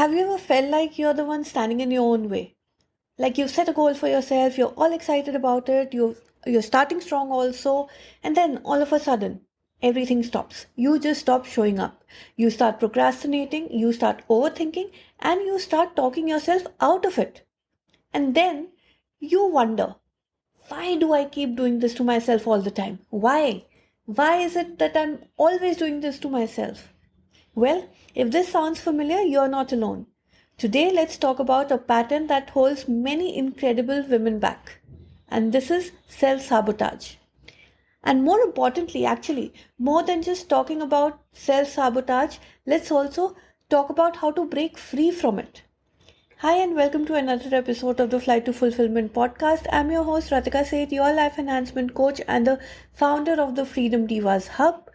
Have you ever felt like you're the one standing in your own way? Like you've set a goal for yourself, you're all excited about it, you're starting strong also, and then all of a sudden, everything stops. You just stop showing up. You start procrastinating, you start overthinking, and you start talking yourself out of it. And then you wonder, why do I keep doing this to myself all the time? Why? Why is it that I'm always doing this to myself? Well, if this sounds familiar, you're not alone. Today, let's talk about a pattern that holds many incredible women back. And this is self sabotage. And more importantly, actually, more than just talking about self sabotage, let's also talk about how to break free from it. Hi, and welcome to another episode of the Flight to Fulfillment podcast. I'm your host, Ratika Seth, your life enhancement coach and the founder of the Freedom Divas Hub.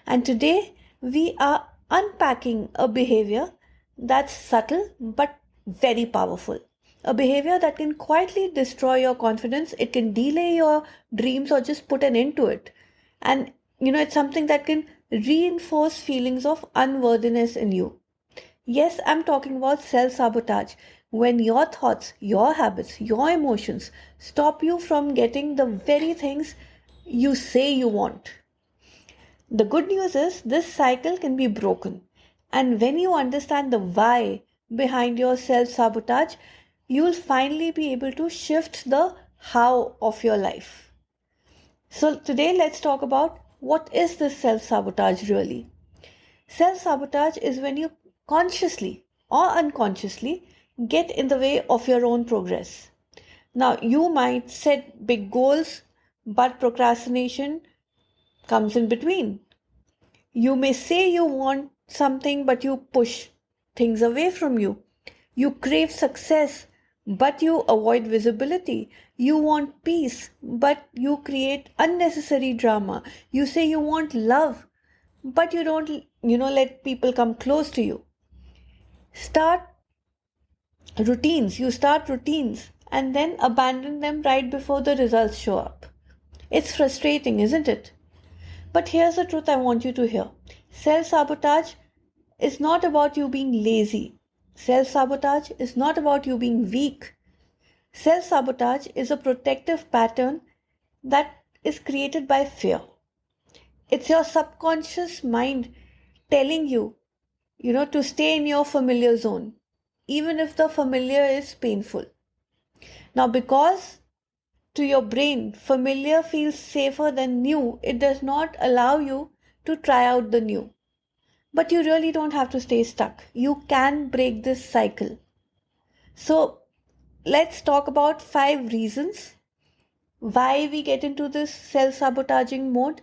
And today, we are unpacking a behavior that's subtle but very powerful. A behavior that can quietly destroy your confidence, it can delay your dreams or just put an end to it. And it's something that can reinforce feelings of unworthiness in you. Yes, I'm talking about self sabotage. When your thoughts, your habits, your emotions stop you from getting the very things you say you want. The good news is this cycle can be broken. And when you understand the why behind your self sabotage, you'll finally be able to shift the how of your life. So, today let's talk about what is this self sabotage really? Self sabotage is when you consciously or unconsciously get in the way of your own progress. Now, you might set big goals, but procrastination comes in between. You may say you want something, but you push things away from you. You crave success, but you avoid visibility. You want peace, but you create unnecessary drama. You say you want love, but you don't, let people come close to you. You start routines and then abandon them right before the results show up. It's frustrating, isn't it? But here's the truth I want you to hear. Self sabotage is not about you being lazy. Self sabotage is not about you being weak. Self sabotage is a protective pattern that is created by fear. It's your subconscious mind telling you, to stay in your familiar zone, even if the familiar is painful. Now, because to your brain, familiar feels safer than new, it does not allow you to try out the new. But you really don't have to stay stuck. You can break this cycle. So, let's talk about 5 reasons why we get into this self sabotaging mode.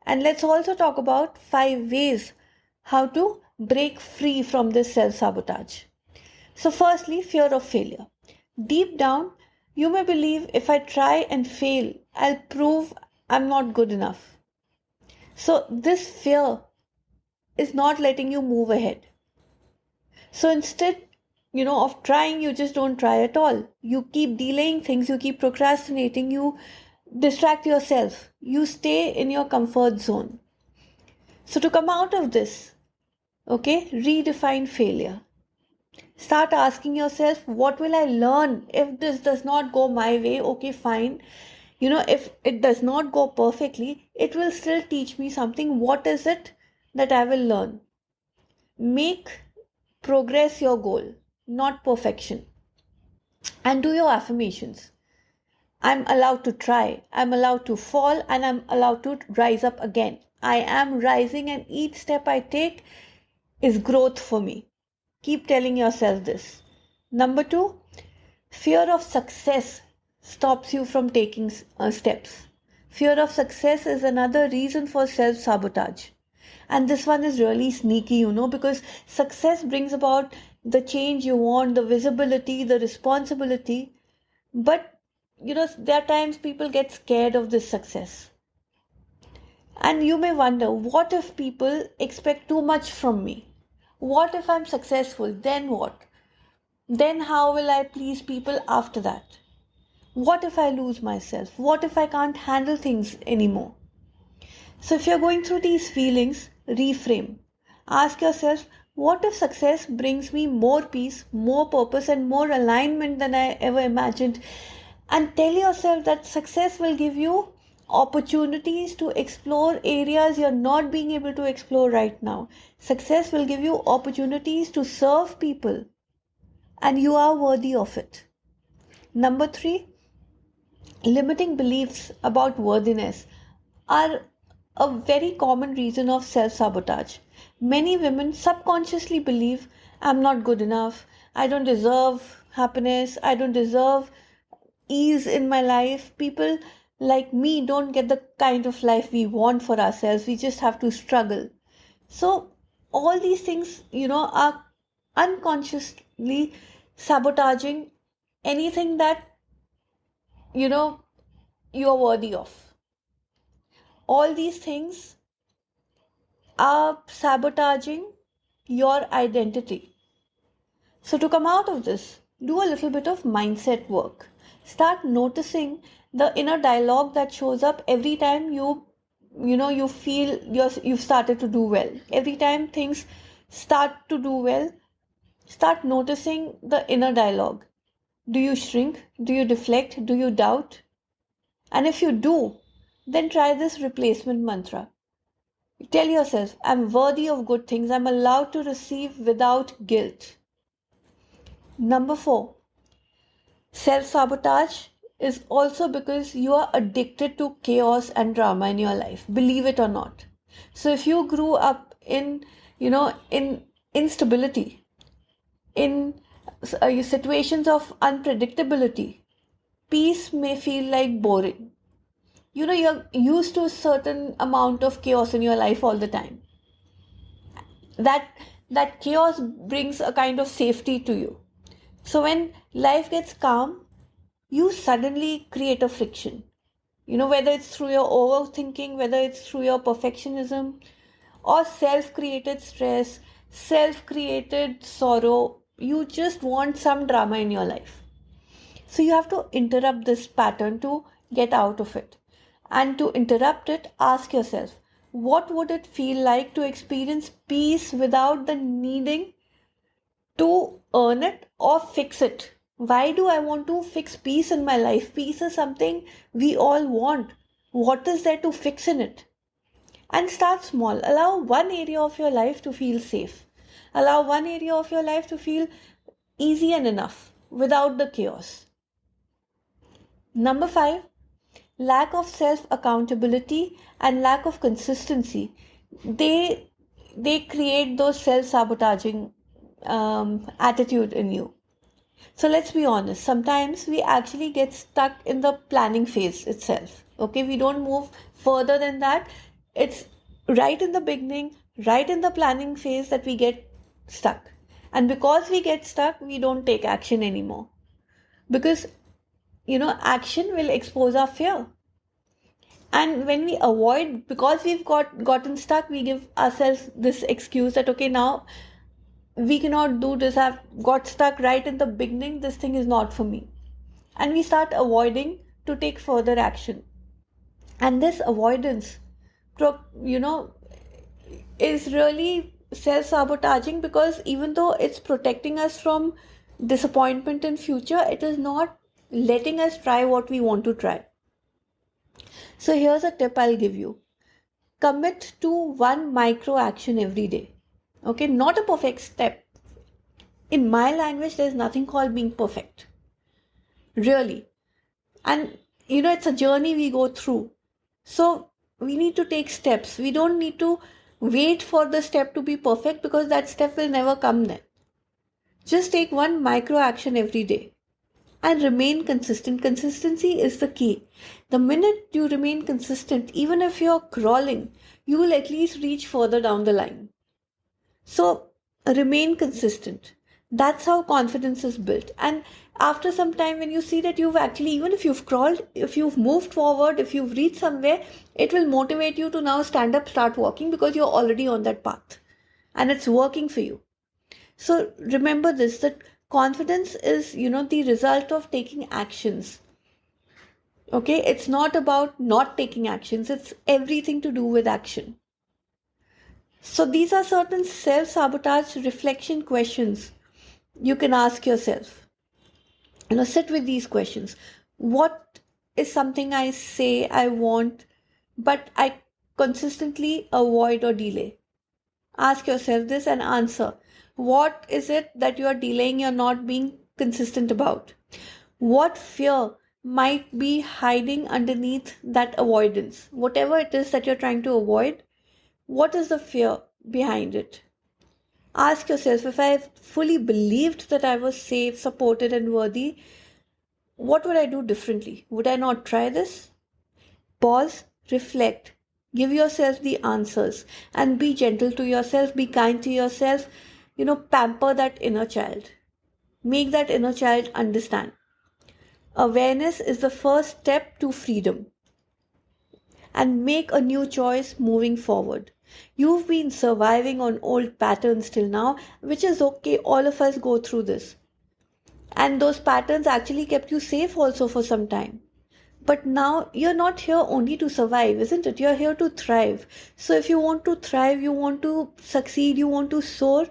And let's also talk about 5 ways how to break free from this self sabotage. So, firstly, fear of failure. Deep down, you may believe if I try and fail, I'll prove I'm not good enough. So, this fear is not letting you move ahead. So, instead, of trying, you just don't try at all. You keep delaying things, you keep procrastinating, you distract yourself, you stay in your comfort zone. So, to come out of this, redefine failure. Start asking yourself, what will I learn if this does not go my way? Okay, fine. If it does not go perfectly, it will still teach me something. What is it that I will learn? Make progress your goal, not perfection. And do your affirmations. I'm allowed to try, I'm allowed to fall, and I'm allowed to rise up again. I am rising, and each step I take is growth for me. Keep telling yourself this. Number 2, fear of success stops you from taking steps. Fear of success is another reason for self sabotage. And this one is really sneaky, because success brings about the change you want, the visibility, the responsibility. But, there are times people get scared of this success. And you may wonder, what if people expect too much from me? What if I'm successful? Then what? Then how will I please people after that? What if I lose myself? What if I can't handle things anymore? So if you're going through these feelings, reframe. Ask yourself, What if success brings me more peace, more purpose, and more alignment than I ever imagined? And tell yourself that success will give you opportunities to explore areas you're not being able to explore right now. Success will give you opportunities to serve people, and you are worthy of it. Number three, limiting beliefs about worthiness are a very common reason of self sabotage. Many women subconsciously believe, I'm not good enough, I don't deserve happiness, I don't deserve ease in my life. People like me don't get the kind of life we want for ourselves. We just have to struggle. So, all these things, are unconsciously sabotaging anything that, you know, you are worthy of. All these things are sabotaging your identity. So, to come out of this, do a little bit of mindset work. Start noticing the inner dialogue that shows up every time you feel you've started to do well. Every time things start to do well, start noticing the inner dialogue. Do you shrink? Do you deflect? Do you doubt? And if you do, then try this replacement mantra. Tell yourself, I'm worthy of good things. I'm allowed to receive without guilt. Number four, self-sabotage is also because you are addicted to chaos and drama in your life, believe it or not. So if you grew up in instability, in situations of unpredictability, peace may feel like boring. You're used to a certain amount of chaos in your life all the time. That chaos brings a kind of safety to you. So when life gets calm, you suddenly create a friction. Whether it's through your overthinking, whether it's through your perfectionism, or self-created stress, self-created sorrow, you just want some drama in your life. So you have to interrupt this pattern to get out of it. And to interrupt it, ask yourself, what would it feel like to experience peace without the needing to earn it or fix it? Why do I want to fix peace in my life? Peace is something we all want. What is there to fix in it? And start small. Allow one area of your life to feel safe. Allow one area of your life to feel easy and enough without the chaos. Number five, lack of self accountability and lack of consistency. They create those self sabotaging attitude in you. So let's be honest, sometimes we actually get stuck in the planning phase itself. Okay, we don't move further than that. It's right in the beginning, right in the planning phase that we get stuck. And because we get stuck, we don't take action anymore. Because, action will expose our fear. And when we avoid, because we've gotten stuck, we give ourselves this excuse that, okay, now we cannot do this. I've got stuck right in the beginning. This thing is not for me. And we start avoiding to take further action. And this avoidance, is really self-sabotaging, because even though it's protecting us from disappointment in future, it is not letting us try what we want to try. So here's a tip I'll give you. Commit to one micro action every day. Okay, not a perfect step. In my language, there's nothing called being perfect. Really. And it's a journey we go through. So we need to take steps. We don't need to wait for the step to be perfect, because that step will never come then. Just take one micro action every day and remain consistent. Consistency is the key. The minute you remain consistent, even if you're crawling, you will at least reach further down the line. So remain consistent. That's how confidence is built. And after some time, when you see that you've actually, even if you've crawled, if you've moved forward, if you've reached somewhere, it will motivate you to now stand up, start walking, because you're already on that path and it's working for you. So remember this, that confidence is, the result of taking actions. Okay, it's not about not taking actions, it's everything to do with action. So these are certain self-sabotage reflection questions you can ask yourself. Sit with these questions. What is something I say I want, but I consistently avoid or delay? Ask yourself this and answer. What is it that you are delaying, you're not being consistent about? What fear might be hiding underneath that avoidance? Whatever it is that you're trying to avoid, what is the fear behind it? Ask yourself, if I fully believed that I was safe, supported, and worthy, what would I do differently? Would I not try this? Pause, reflect, give yourself the answers, and be gentle to yourself, be kind to yourself. Pamper that inner child. Make that inner child understand. Awareness is the first step to freedom, and make a new choice moving forward. You've been surviving on old patterns till now, which is okay. All of us go through this. And those patterns actually kept you safe also for some time. But now you're not here only to survive, isn't it? You're here to thrive. So if you want to thrive, you want to succeed, you want to soar,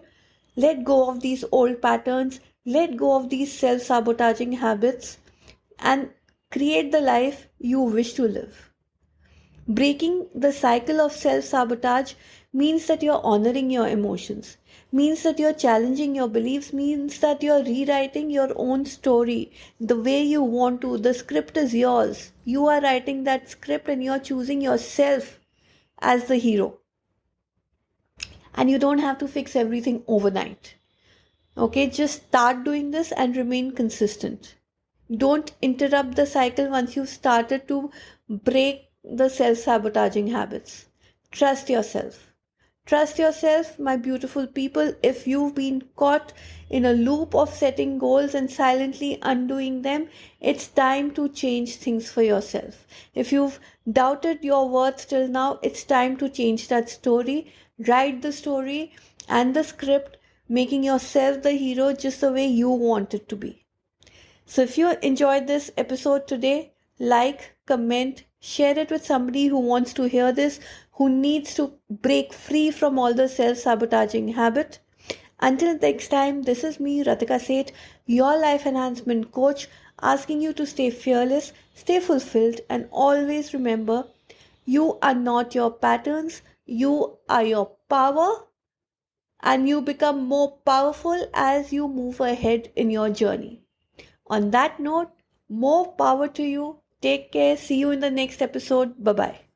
let go of these old patterns, let go of these self sabotaging habits, and create the life you wish to live. Breaking the cycle of self sabotage means that you're honoring your emotions, means that you're challenging your beliefs, means that you're rewriting your own story the way you want to. The script is yours. You are writing that script and you're choosing yourself as the hero. And you don't have to fix everything overnight. Okay, just start doing this and remain consistent. Don't interrupt the cycle once you've started to break the self sabotaging habits. Trust yourself. Trust yourself, my beautiful people. If you've been caught in a loop of setting goals and silently undoing them, it's time to change things for yourself. If you've doubted your worth till now, it's time to change that story. Write the story and the script, making yourself the hero just the way you want it to be. So if you enjoyed this episode today, like, comment, share it with somebody who wants to hear this, who needs to break free from all the self-sabotaging habit. Until next time, this is me, Ratika Seth, your life enhancement coach, asking you to stay fearless, stay fulfilled, and always remember, you are not your patterns, you are your power, and you become more powerful as you move ahead in your journey. On that note, more power to you. Take care. See you in the next episode. Bye bye.